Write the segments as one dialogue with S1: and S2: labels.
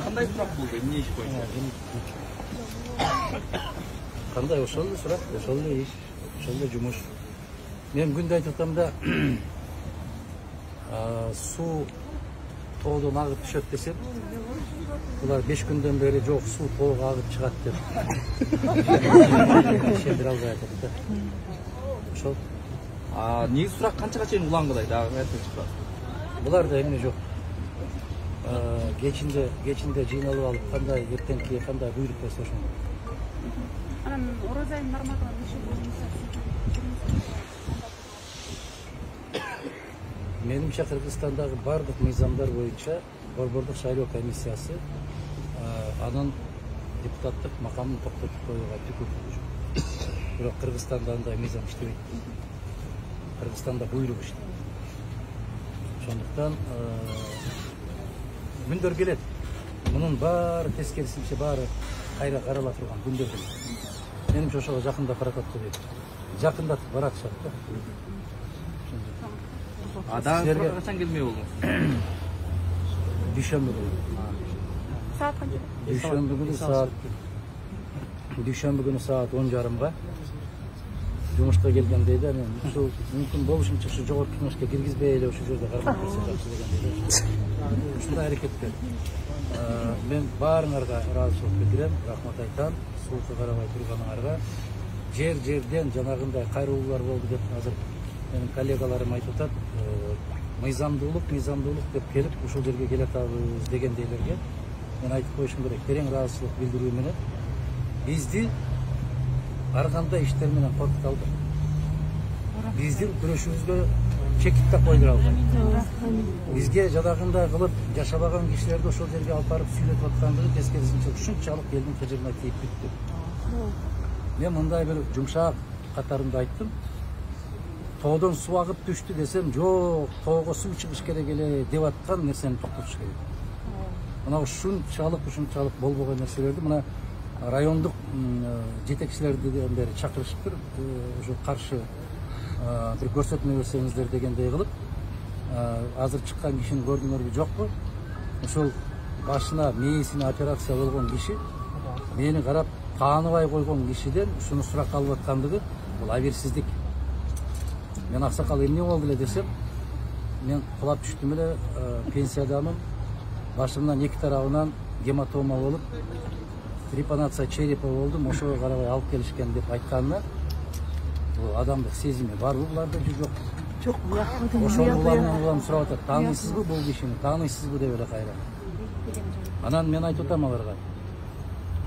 S1: Кандай сурак болду? Эмне иш боюнча?
S2: Кандай ошол эле сурак, ошол эле иш, ошол эле жумуш. Мен күндө айтып атам да, суу тоодон агып түшөт десем, булар 5 күндөн бери жок, суу тоого агып чыгат деп. Ишендире албай атат да. Ошол.
S1: Негизи сурак канчага чейин улангыдай дагы эртең чыкпас.
S2: Буларда эмне жок. Кечинде жыйналып алып, кандай эртеңки кандай буйрук берсе ошону.
S3: Анан ораза айынын тармагынан иши боюнча
S2: Менимче Кыргызстандагы бардык мыйзамдар боюнча борбордук шайлоо комиссиясы анын депутаттык макамын токтотуп коюуга түкүрүгү жок. Бирок Кыргызстанда андай мыйзам иштебейт. Кыргызстанда буйрук иштейт. Ошондуктан күндөр келет. Мунун баары тескерисинче баары кайра карала турган күндөр келет. Менимче ошого жакында прокат болот. Жакындатып баратышат да.
S1: Дагы качан келмей болдуңуз?
S2: Дүйшөмбү күнү.
S3: Саат канча?
S2: Дүйшөмбү күнү саат 10:30 жумушка келгенде да мен ушул мүмкүн болушунча ушу жогорку кеңешке киргизбей эле ушул жерде кармап кетсе жакшы дегендей. Ушундай аракеттер. Мен баарыңарга ыраазычылык билдирем, рахмат айтам. Суукка карабай турганыңарга. Жерден жанагындай кайрылуулар болду деп азыр менин коллегаларым айтып атат. Мыйзамдуулук деп келип ушул жерге келе атабыз дегендейлерге мен айтып коюшум керек. Терең ыраазычылык билдирүү менен бизди ар кандай иштер менен коркуталды. Биздин күрөшүбүзгө чекит так койдура албайт. Бизге жанагындай кылып жашабаган кишилерди ошол жерге алып барып сүйлөтүп аткандыгы тескерисинче ушунчалык элдин кыжырына тийип бүттү. Мен мындай бир жумшак катарында айттым. Тоодон суу агып түштү десем, жок, тоого суу чыгыш керек эле деп аткан нерсени токтотуш керек. Мына ушунчалык болбогон нерселерди мына райондук жетекчилерди бери чакырышыптыр. Ошо каршы бир көрсөтмө берсеңиздер дегендей кылып, азыр чыккан кишини көрдүңөрбү жокпу? Ошол башына мээсине операция болгон киши мени карап тааныбай койгон кишиден ушуну сурак алып аткандыгы бул аберсиздик. Мен аксакал эмне болду эле десем, мен кулап түштүм эле, пенсиядамын, башымдан 2 тарабынан гематома болуп, трепанация черепа болдум, ошого карабай алып келишкен деп айтканына, бул адамдык сезими барбы буларда же жок?
S3: Жок,
S2: Ошону улам сурап атат. Тааныйсызбы бул кишини? Тааныйсызбы деп эле кайра. Анан мен айтып атам аларга.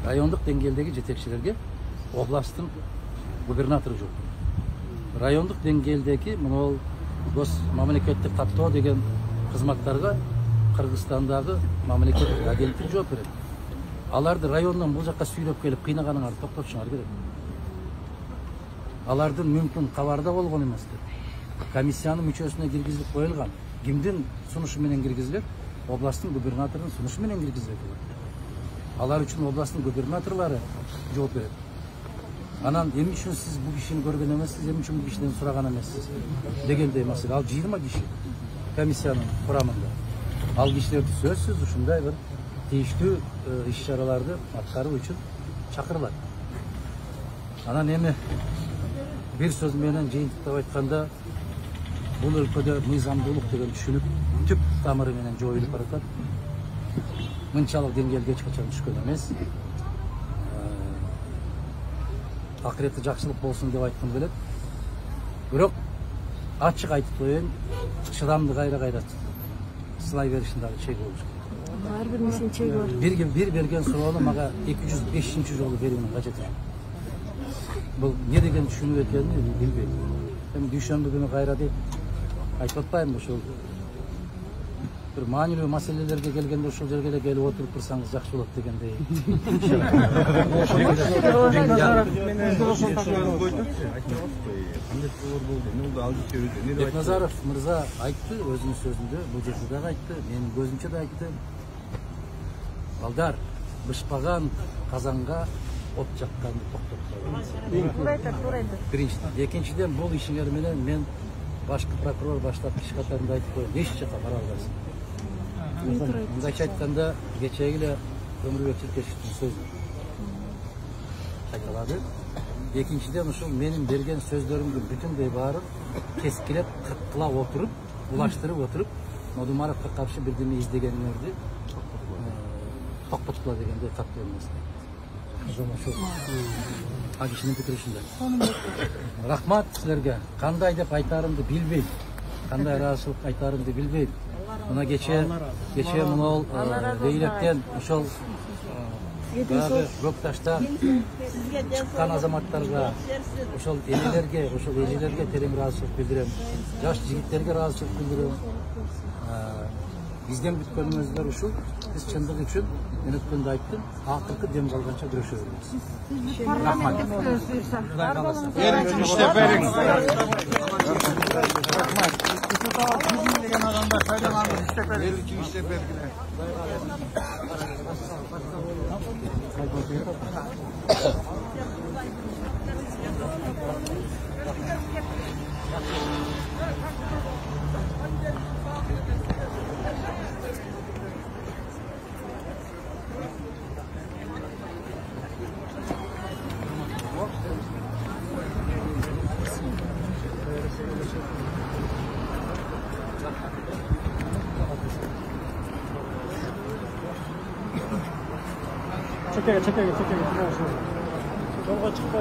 S2: Райондук деңгээлдеги жетекчилерге областтын губернатору жок. Райондук деңгээлдеги мына гос мамлекеттик каттоо деген кызматтарга Кыргызстандагы мамлекеттик агенттик жооп берет. Аларды райондон бул жакка сүйлөп келип кыйнаганыңарды токтотушуңар керек. Алардын мүмкүн кабарда болгон эместир. Комиссиянын мүчөсүнө киргизилип коюлган. Кимдин сунушу менен киргизилет? Областтын губернаторунун сунушу менен киргизилет. Алар үчүн областтын губернаторлору жооп берет. Анан эмне үчүн сиз бул кишини көргөн эмессиз, эмне үчүн бул кишиден сураган эмессиз дегендей маселе. Ал 20 киши комиссиянын курамында. Ал кишилерди сөзсүз ушундай бир тийиштүү иш-чараларды аткаруу үчүн чакырылат. Анан эми бир сөз менен жыйынтыктап айтканда, бул өлкөдө мыйзамдуулук деген түшүнүк түп тамыры менен жоюлуп баратат. Мынчалык деңгээлге эч качан түшкөн эмес. Акырети жакшылык болсун деп айткым келет. Бирок ачык айтып коеюн, чыдамды кайра сынай беришин дагы чеги болуш керек.
S3: Ар бир нерсенин чеги бар.
S2: Бир берген суроону мага 205 жолу берүүнүн кажети жок. Бул не деген түшүнүү экенин билбейм. Эми дүйшөмбү күнү кайра деп айтып атпаймынбы, ошол бир маанилүү маселелерге келгенде ошол жерге эле келип отуруп турсаңыз жакшы болот дегендей. Бекназаров мырза айтты өзүнүн сөзүндө, бул жерде дагы айтты, менин көзүмчө да айтты. Балдар бышпаган казанга от жакканды токтотпойт.
S3: Туура айтат.
S2: Биринчиден, экинчиден бул ишиңер менен мен башкы прокурор баштап киши катарында айтып коюн, эч жака бара албайсың. Мындайча айтканда, кечеги эле Өмүрбек Чиркешевдин сөзү кайталады. Экинчиден ушул менин берген сөздөрүмдүн бүтүндөй баарын кескилеп, кыткылап отуруп, улаштырып отуруп, Нодумаровго каршы бирдеме издегениңерди токтоткула дегендей кат бермесин. А кишинин пикири ушундай. Рахмат силерге. Кандай деп айтарымды билбейм. Кандай ыраазычылык айтарымды билбейм. Мына кече мына Лейлектен ошол Көкташта чыккан азаматтарга, ошол элелерге терең ыраазычылык билдирем. Жаш жигиттерге ыраазычылык билдирем. Бизден бүткөнүбүздөр ушул. Биз чындык үчүн мен өткөндө айттым, акыркы дем калганча күрөшө беребиз. Рахмат.
S4: İşte verin.
S5: Çekege. Yolga çıkma.